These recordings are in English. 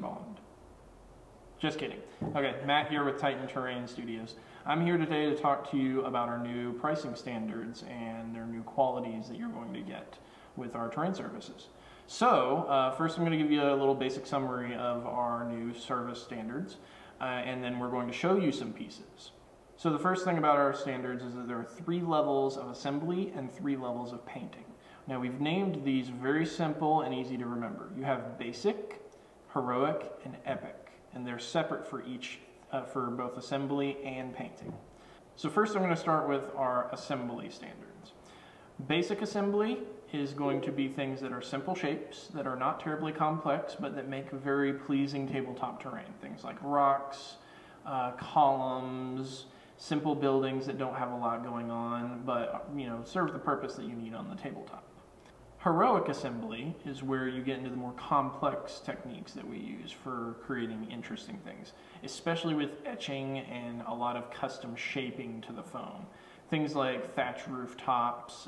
respond. Just kidding. Okay, Matt here with Titan Terrain Studios. I'm here today to talk to you about our new pricing standards and their new qualities that you're going to get with our terrain services. So, first I'm going to give you a little basic summary of our new service standards, and then we're going to show you some pieces. So the first thing about our standards is that there are 3 levels of assembly and 3 levels of painting. Now we've named these very simple and easy to remember. You have basic, heroic, and epic. And they're separate for each, for both assembly and painting. So first I'm going to start with our assembly standards. Basic assembly is going to be things that are simple shapes, that are not terribly complex, but that make very pleasing tabletop terrain. Things like rocks, columns, simple buildings that don't have a lot going on, but serve the purpose that you need on the tabletop. Heroic assembly is where you get into the more complex techniques that we use for creating interesting things, especially with etching and a lot of custom shaping to the foam. Things like thatch rooftops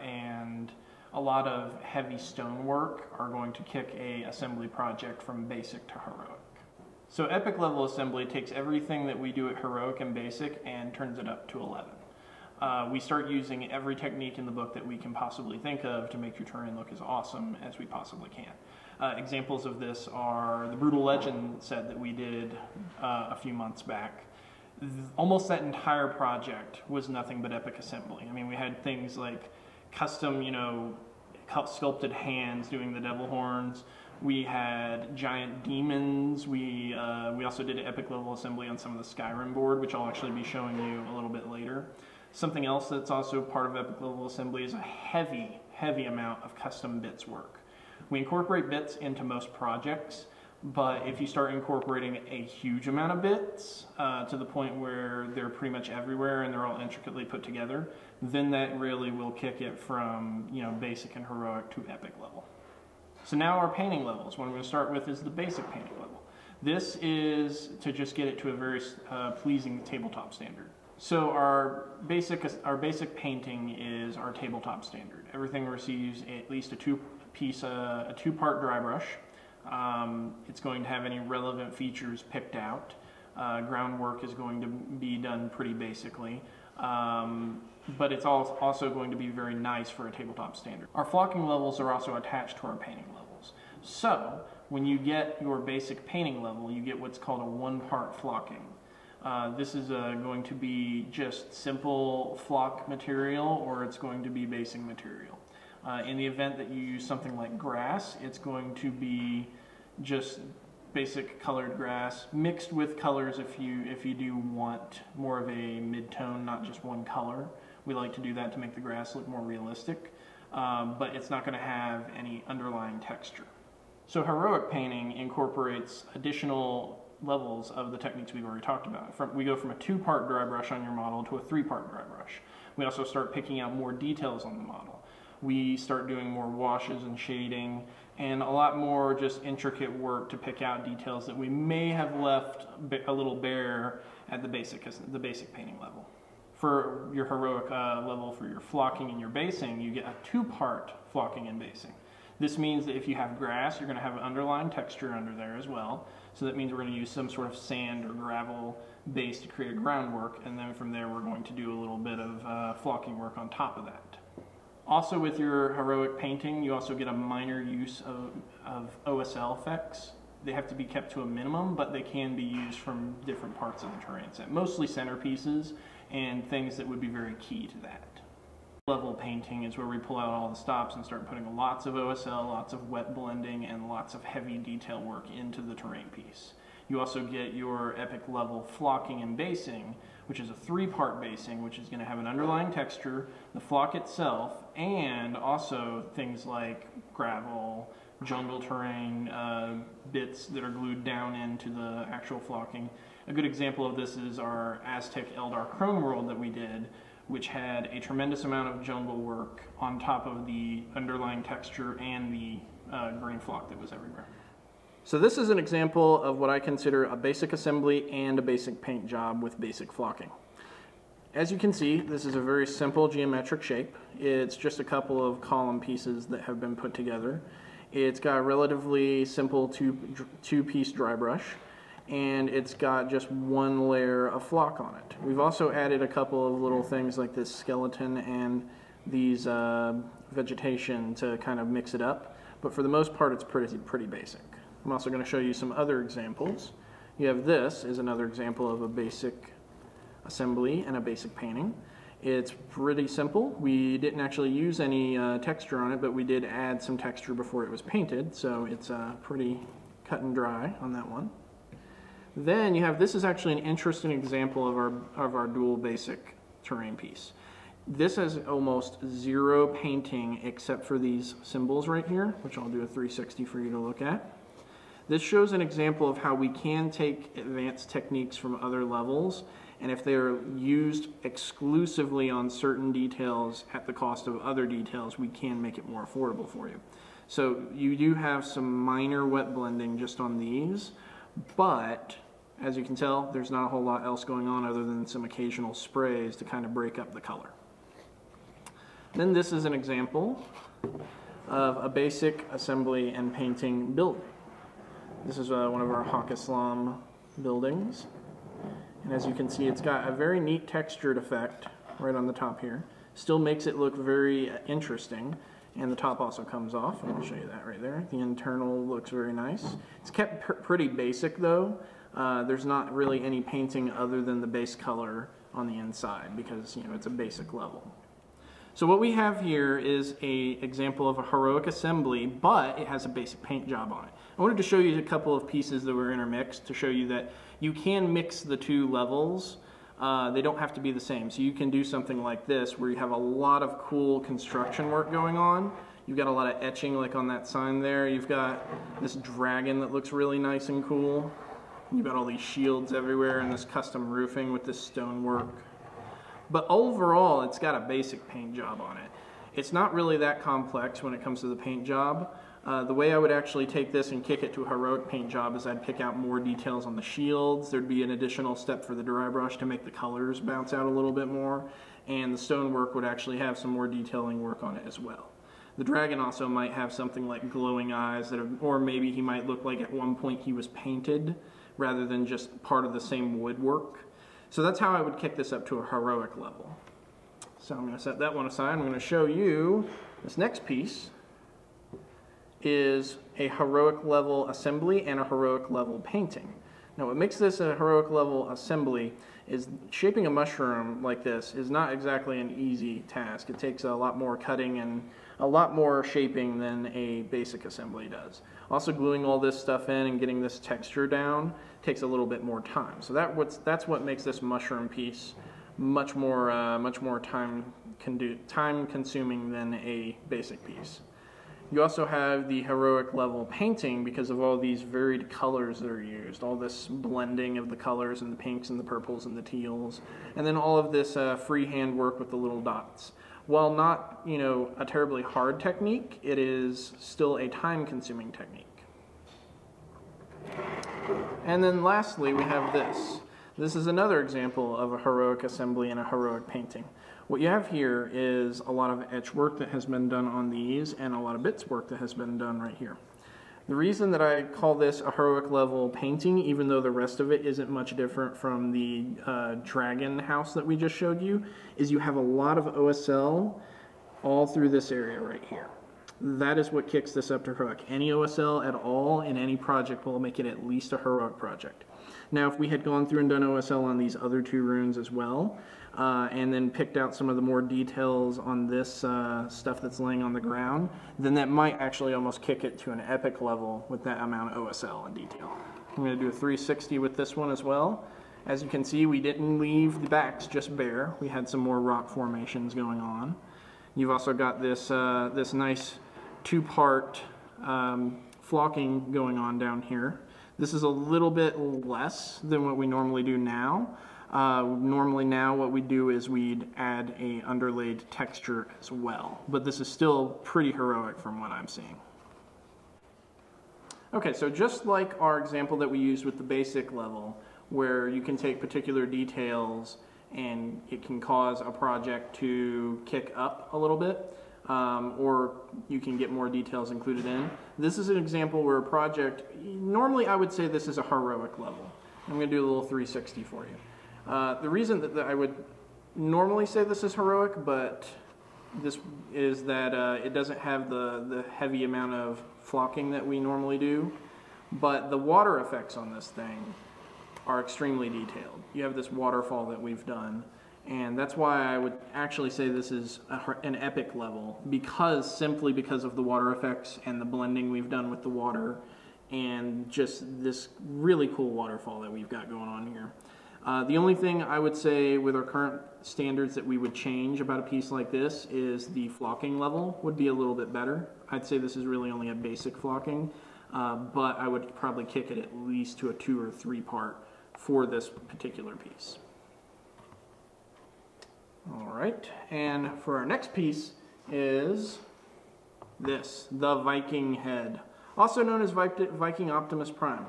and a lot of heavy stonework are going to kick a assembly project from basic to heroic. So epic level assembly takes everything that we do at heroic and basic and turns it up to 11. We start using every technique in the book that we can possibly think of to make your terrain look as awesome as we possibly can. Examples of this are the Brutal Legend set that we did a few months back. Almost that entire project was nothing but epic assembly. I mean, we had things like custom, sculpted hands doing the devil horns. We had giant demons. We also did an epic level assembly on some of the Skyrim board, which I'll actually be showing you a little bit later. Something else that's also part of epic level assembly is a heavy amount of custom bits work. We incorporate bits into most projects, but if you start incorporating a huge amount of bits to the point where they're pretty much everywhere and they're all intricately put together, then that really will kick it from basic and heroic to epic level. So now our painting levels. What I'm going to start with is the basic painting level. This is to just get it to a very pleasing tabletop standard. So our basic painting is our tabletop standard. Everything receives at least a two-part dry brush. It's going to have any relevant features picked out. Groundwork is going to be done pretty basically, but it's also going to be very nice for a tabletop standard. Our flocking levels are also attached to our painting levels. So when you get your basic painting level, you get what's called a 1-part flocking. This is going to be just simple flock material, or it's going to be basing material. In the event that you use something like grass, it's going to be just basic colored grass mixed with colors if you do want more of a mid-tone, not just one color. We like to do that to make the grass look more realistic, but it's not going to have any underlying texture. So heroic painting incorporates additional levels of the techniques we've already talked about. We go from a 2-part dry brush on your model to a 3-part dry brush. We also start picking out more details on the model. We start doing more washes and shading and a lot more just intricate work to pick out details that we may have left a little bare at the basic painting level. For your heroic level, for your flocking and your basing, you get a 2-part flocking and basing. This means that if you have grass, you're going to have an underlying texture under there as well. So that means we're going to use some sort of sand or gravel base to create a groundwork, and then from there we're going to do a little bit of flocking work on top of that. Also with your heroic painting, you also get a minor use of OSL effects. They have to be kept to a minimum, but they can be used from different parts of the terrain set, mostly centerpieces and things that would be very key to that. Level painting is where we pull out all the stops and start putting lots of OSL, lots of wet blending, and lots of heavy detail work into the terrain piece. You also get your epic level flocking and basing, which is a 3-part basing, which is going to have an underlying texture, the flock itself, and also things like gravel, jungle terrain, bits that are glued down into the actual flocking. A good example of this is our Aztec Eldar Crone World that we did, which had a tremendous amount of jungle work on top of the underlying texture and the grain flock that was everywhere. So this is an example of what I consider a basic assembly and a basic paint job with basic flocking. As you can see, this is a very simple geometric shape. It's just a couple of column pieces that have been put together. It's got a relatively simple two-piece dry brush, and it's got just one layer of flock on it. We've also added a couple of little things like this skeleton and these vegetation to kind of mix it up, but for the most part it's pretty basic. I'm also going to show you some other examples. You have this is another example of a basic assembly and a basic painting. It's pretty simple. We didn't actually use any texture on it, but we did add some texture before it was painted, so it's pretty cut and dry on that one. Then you have, this is actually an interesting example of our dual basic terrain piece. This has almost zero painting except for these symbols right here, which I'll do a 360 for you to look at. This shows an example of how we can take advanced techniques from other levels, and if they're used exclusively on certain details at the cost of other details, we can make it more affordable for you. So you do have some minor wet blending just on these, but as you can tell, there's not a whole lot else going on other than some occasional sprays to kind of break up the color. Then this is an example of a basic assembly and painting building. This is one of our Haq Islam buildings. And as you can see, it's got a very neat textured effect right on the top here. Still makes it look very interesting. And the top also comes off. I'm going to show you that right there. The internal looks very nice. It's kept pretty basic though. There's not really any painting other than the base color on the inside because, you know, it's a basic level. So what we have here is an example of a heroic assembly, but it has a basic paint job on it. I wanted to show you a couple of pieces that were intermixed to show you that you can mix the two levels. They don't have to be the same. So you can do something like this where you have a lot of cool construction work going on. You've got a lot of etching like on that sign there. You've got this dragon that looks really nice and cool. You've got all these shields everywhere and this custom roofing with this stonework. But overall, it's got a basic paint job on it. It's not really that complex when it comes to the paint job. The way I would actually take this and kick it to a heroic paint job is I'd pick out more details on the shields. There'd be an additional step for the dry brush to make the colors bounce out a little bit more. And the stonework would actually have some more detailing work on it as well. The dragon also might have something like glowing eyes, or maybe he might look like at one point he was painted rather than just part of the same woodwork. So that's how I would kick this up to a heroic level. So I'm going to set that one aside. I'm going to show you this next piece is a heroic level assembly and a heroic level painting. Now what makes this a heroic level assembly is shaping a mushroom like this is not exactly an easy task. It takes a lot more cutting and a lot more shaping than a basic assembly does. Also gluing all this stuff in and getting this texture down takes a little bit more time. So that's what makes this mushroom piece much more time consuming than a basic piece. You also have the heroic level painting because of all these varied colors that are used, all this blending of the colors and the pinks and the purples and the teals, and then all of this freehand work with the little dots. While not, you know, a terribly hard technique, it is still a time-consuming technique. And then lastly, we have this. This is another example of a heroic assembly and a heroic painting. What you have here is a lot of etch work that has been done on these and a lot of bits work that has been done right here. The reason that I call this a heroic level painting, even though the rest of it isn't much different from the dragon house that we just showed you, is you have a lot of OSL all through this area right here. That is what kicks this up to heroic. Any OSL at all in any project will make it at least a heroic project. Now, if we had gone through and done OSL on these other two runes as well, and then picked out some of the more details on this stuff that's laying on the ground, then that might actually almost kick it to an epic level with that amount of OSL and detail. I'm going to do a 360 with this one as well. As you can see, we didn't leave the backs just bare. We had some more rock formations going on. You've also got this, this nice two-part flocking going on down here. This is a little bit less than what we normally do now. Normally now what we do is we'd add a underlaid texture as well, but this is still pretty heroic from what I'm seeing. Okay, so just like our example that we used with the basic level, where you can take particular details and it can cause a project to kick up a little bit, or you can get more details included in. This is an example where a project, normally I would say this is a heroic level. I'm going to do a little 360 for you. The reason that I would normally say this is heroic, but this is that it doesn't have the heavy amount of flocking that we normally do, but the water effects on this thing are extremely detailed. You have this waterfall that we've done, and that's why I would actually say this is an epic level, simply because of the water effects and the blending we've done with the water and just this really cool waterfall that we've got going on here. The only thing I would say with our current standards that we would change about a piece like this is the flocking level would be a little bit better. I'd say this is really only a basic flocking, but I would probably kick it at least to a 2 or 3 part for this particular piece. All right, and for our next piece is this, the Viking head, also known as Viking Optimus Prime,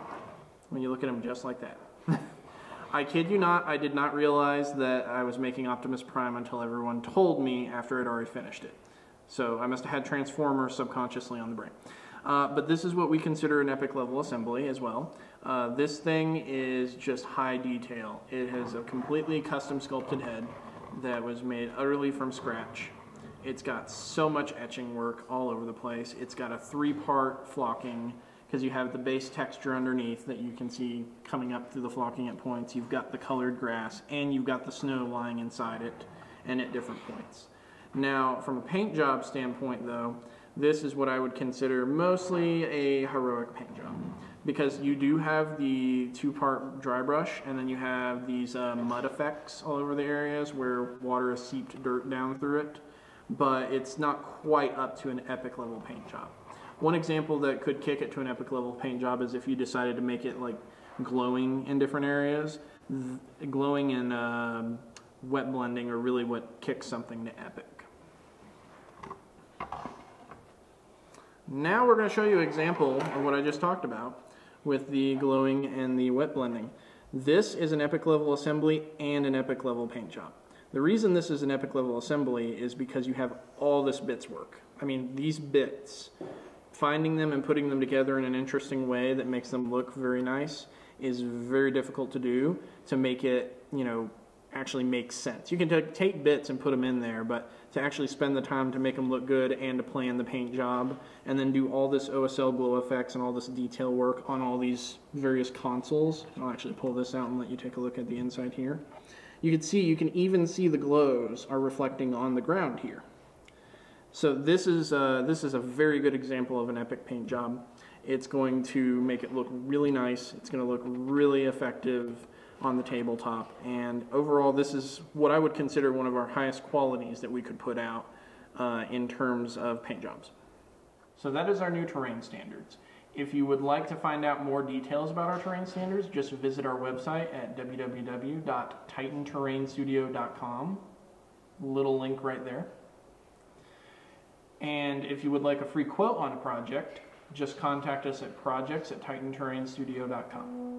when you look at him just like that. I kid you not, I did not realize that I was making Optimus Prime until everyone told me after I'd already finished it. So I must have had Transformers subconsciously on the brain. But this is what we consider an epic level assembly as well. This thing is just high detail. It has a completely custom sculpted head that was made utterly from scratch. It's got so much etching work all over the place. It's got a 3-part flocking, because you have the base texture underneath that you can see coming up through the flocking at points. You've got the colored grass, and you've got the snow lying inside it and at different points. Now, from a paint job standpoint, though, this is what I would consider mostly a heroic paint job, because you do have the 2-part dry brush, and then you have these mud effects all over the areas where water has seeped dirt down through it, but it's not quite up to an epic level paint job. One example that could kick it to an epic level paint job is if you decided to make it like glowing in different areas. Glowing and wet blending are really what kicks something to epic. Now we're going to show you an example of what I just talked about with the glowing and the wet blending. This is an epic level assembly and an epic level paint job. The reason this is an epic level assembly is because you have all this bits work. I mean, these bits, finding them and putting them together in an interesting way that makes them look very nice is very difficult to do, to make it, you know, actually make sense. You can take bits and put them in there, but to actually spend the time to make them look good and to plan the paint job and then do all this OSL glow effects and all this detail work on all these various consoles. I'll actually pull this out and let you take a look at the inside here. You can even see the glows are reflecting on the ground here. So this is a very good example of an epic paint job. It's going to make it look really nice. It's going to look really effective on the tabletop, and overall this is what I would consider one of our highest qualities that we could put out in terms of paint jobs. So that is our new terrain standards. If you would like to find out more details about our terrain standards, just visit our website at www.titanterrainstudio.com. Little link right there. And if you would like a free quote on a project, just contact us at projects@titanterrainstudio.com.